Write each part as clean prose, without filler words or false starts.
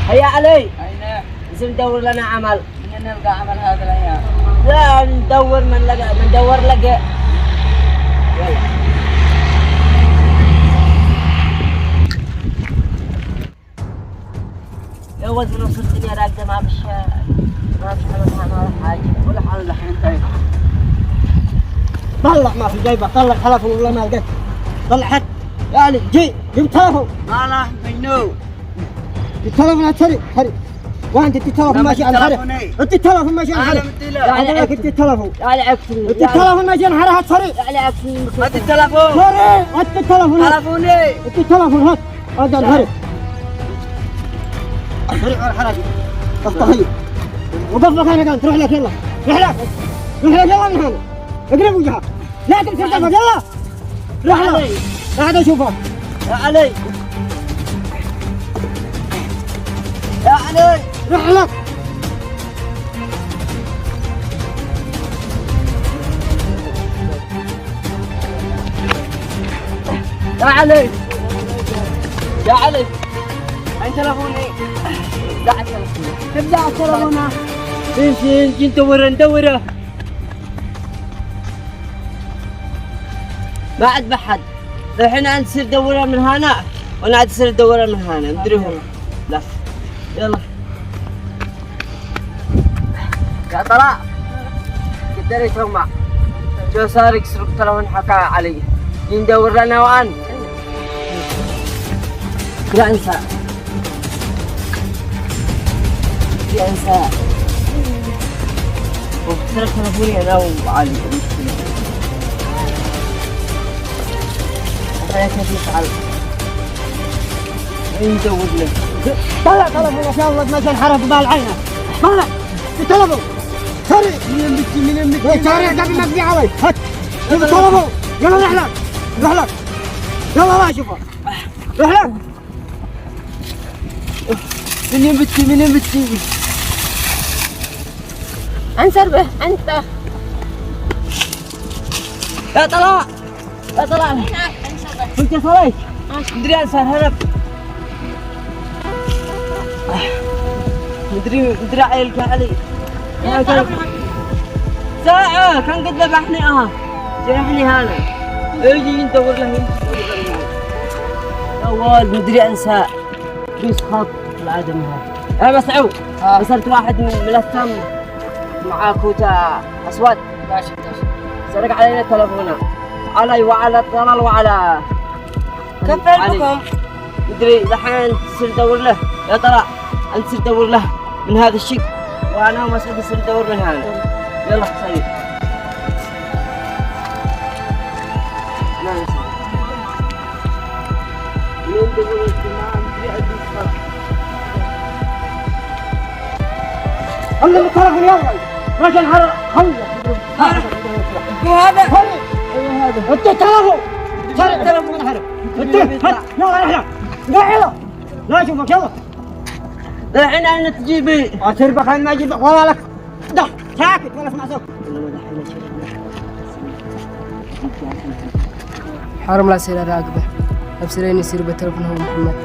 هيا علي. أين؟ لازم ندور لنا عمل. من نلقى عمل هذا الأيام؟ لا ندور من لقى. يلا. يا ولد من وسط الدنيا راقدة ما فيش حمل ولا حاجة ولا حال الحين طيب. طلع ما في جيبه طلع حلف والله ما لقيت. طلع حد يا علي جيب تلفون. ما له منو. التلفون هتسرق حري. وانت التلفون ماشي على الحري. انت التلفون ماشي على الحري. يعني انت التلفون. يعني عكسني. انت التلفون ماشي على الحري هتسرق. يعني عكسني. هات التلفون. سرق هات التلفون. تلفوني. انت التلفون هات. هذا الحري. سرق على الحري. طفطفي. وقف مكانك انت روح لك يلا. روح لك يلا من هنا. اقرب وجهك. لا تمسك يلا. روح لك. قاعد اشوفك. يا علي. يا علي روح لك. يا علي. يا علي عين تلفوني. دع التلفون. ابدأ التلفون. فين ندوره. ما عاد بحد. الحين انت تصير دوره من هنا وانا عاد تصير دوره من هنا مدري هو. لف. يلا يا طلع قدر يسمع جو صار يسرق تلفون حكى علي ندور لنا وان لا انسى وسرق تلفوني انا وعلي خليك نفعل ندور له. طلع تلفون يا شاء الله ما تنحرف بالعينه. طلع التلفون. سري من يمك سري قبل ما تبيع علي. هات التلفون. يلا روح لك. يلا ما اشوفه. روح لك. من يمك انسر به انت. يا طلع قلت صليت مدري انسر هرب. مدري عيلك علي. ساعة كان قد ذبحني جرحني هنا. اجي ندور له يا ولد مدري انسى بيسخط الادم هذا. يا مسعود وصلت واحد من الاتام معاه كوتا اسود. ماشي. سرق علينا تلفونه. علي وعلى طلال وعلى كيف عليكم؟ مدري الحين تصير دور له. يا طلع انت تصير دور له من هذا الشق وانا ومسعود نصير ندور من هنا. يلا سيد. لا يا سيد. من دور الاجتماع مدري عندي صار. خلي التلفون يلا. رجل هذا خلي. هو هذا. ايوه هذا. انت التلفون. سرق التلفون هرب. انت يلا روح. لا اشوفك يلا. الحين انا تجيبي. اتربك ما اجيبك ولا لك. ده ساكت ولا اسمع صوت. حرام لا يصير راقبه. ابصرين يصير بالتلفون هو محمد.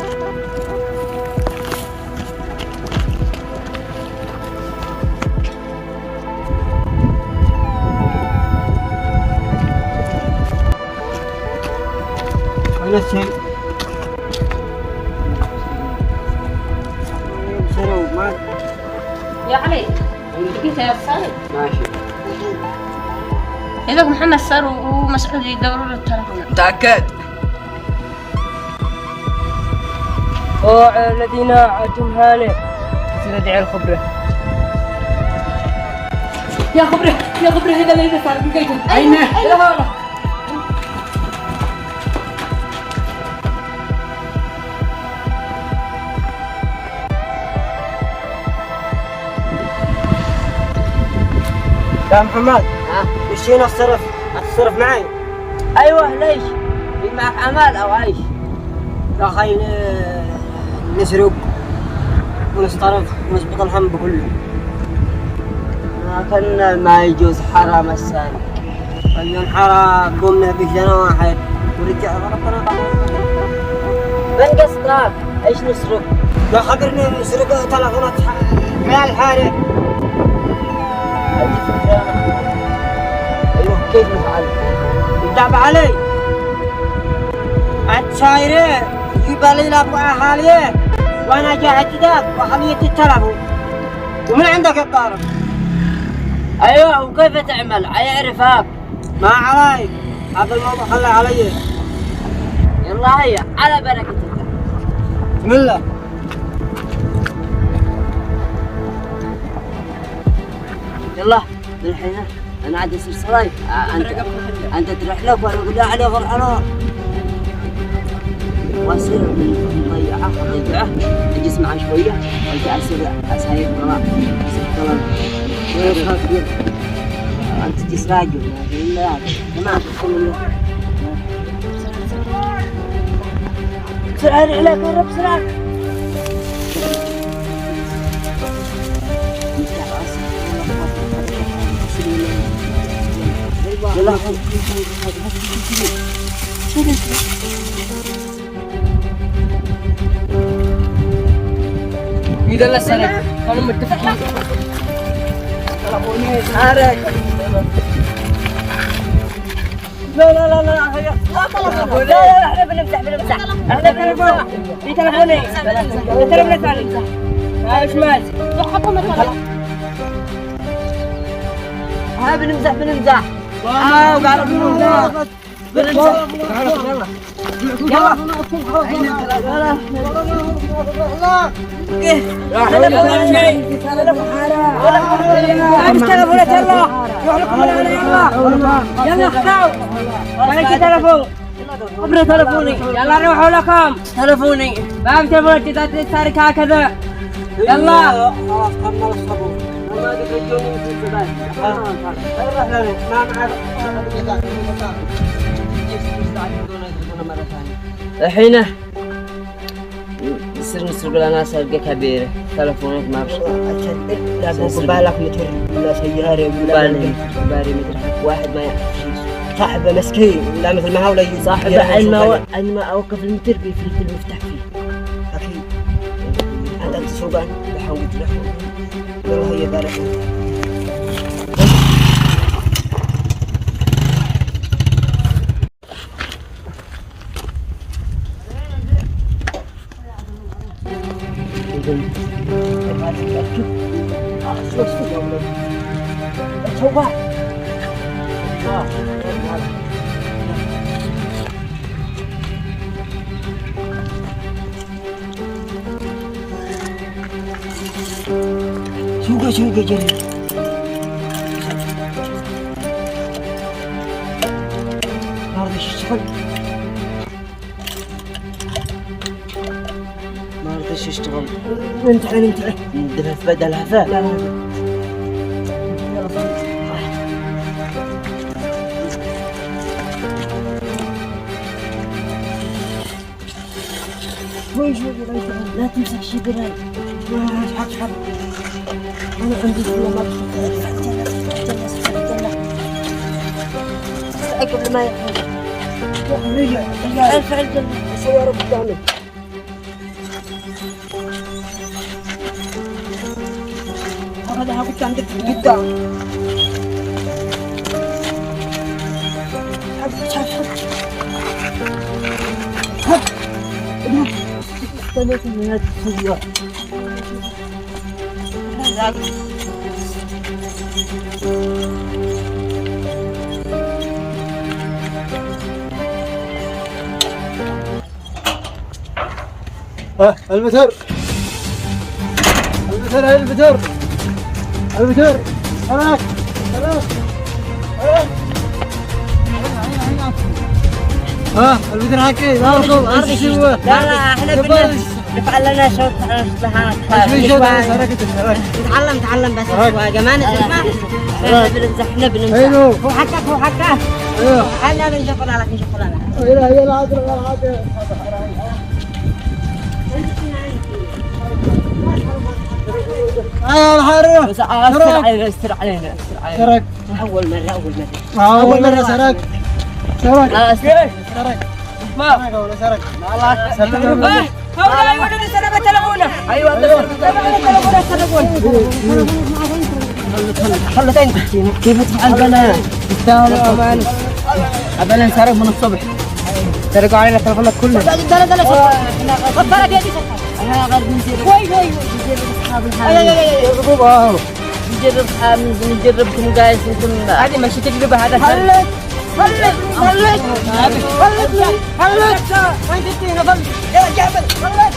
ولا شيء. يا علي كيف يا صالح؟ ماشي. إذا محمد صار ومسعود يدوروا له التلفون. متأكد؟ الذين عاتم هاني يصير ادعي الخبره. يا خبره هذا اللي صار بقيته. أين؟ يا هلا. يا محمد مشينا الصرف معي. ايوه ليش؟ في معك عمل او ايش؟ يا اخي نسرق ونصطرف ونسبط الهم بكله. كان ما يجوز حرام السالك. اليوم حرام قمنا بشنا واحد ورجع ربنا من قصدك؟ ايش نسرق؟ لا خبرني نسرق تلفونات عيال الحارة. عندي فكرة. ايوه كيف نفعل؟ يتابع علي الشايرة يبالي لك وأهاليه وأنا جاهد ذاك وخلية التلفون ومن عندك الطارق. ايوه وكيف تعمل؟ يعرفك. ما علي هذا الموضوع خلي علي. يلا هيا على بركة الله. بسم الله. يلا الحين انا عاد يصير صلاي. انت تروح لك وانا اقول له عليه فرحان واصير ضيعه اجي اسمع شويه وارجع اصير اسايق طلع انت تجي سراقب لا تمام بسرعه عليك يا رب بسرعه يلا إذا لا سرق كانوا متفقين. تلفوني سارق. لا لا لا لا لا لا احنا بنمزح احنا تلفون في تلفوني تلفوني ثاني ايش مالك؟ ها بنمزح وقالوا بنمزح يلا روحوا لكم تلفوني ما في تلفونات تتارك هكذا يلا خلاص كمل الصبور. ما تقدرون تسبان. ما معك. الحين يصير نسرق لنا سرقة كبيرة تلفونات ما بشي لا بالك متر ولا سيارة ولا بالي متر واحد ما يعرف شيء. صاحبه مسكين لا مثل ما هو لي صاحبه عندما اوقف المتر بيفلت المفتاح فيه اكيد. عندك سوقان بحاول يلا هي بارك. شوقة جري. ما رضيش يشتغل. ما رضيش يشتغل انتعه نديرها في بدلها فا لا شوي لا تمسك شي براي حط انا عندي كلمات قبل ما يحول رجع الف الجنة السيارة قدامي. هذا قلت عندك قدام. استنيت من هذه السيارة المتر هاي المتر هناك المتر هاكي لا لا احنا نفعل لنا شوط نتعلم بس شوية ما نسمع احنا بنمزح هو حكاك احنا بنشوف لك هي العادة الحارة استر علينا سرق أول مرة سرق سرق ما سرق سلم هؤلاء الذين سرقوا تلفونه. ايوه سرقوا تلفونه. خلت انت كيف تفعل بنا استاهلوا أمانة. ابنا نسرق من الصبح سرقوا علينا تلفونات كلنا. غفرت يدي انا غير نجرب وي اصحاب الحال نجربكم جايز انتم هذه ماشي تجربه هذا خلت وين تدينا ضل يا جابر خلت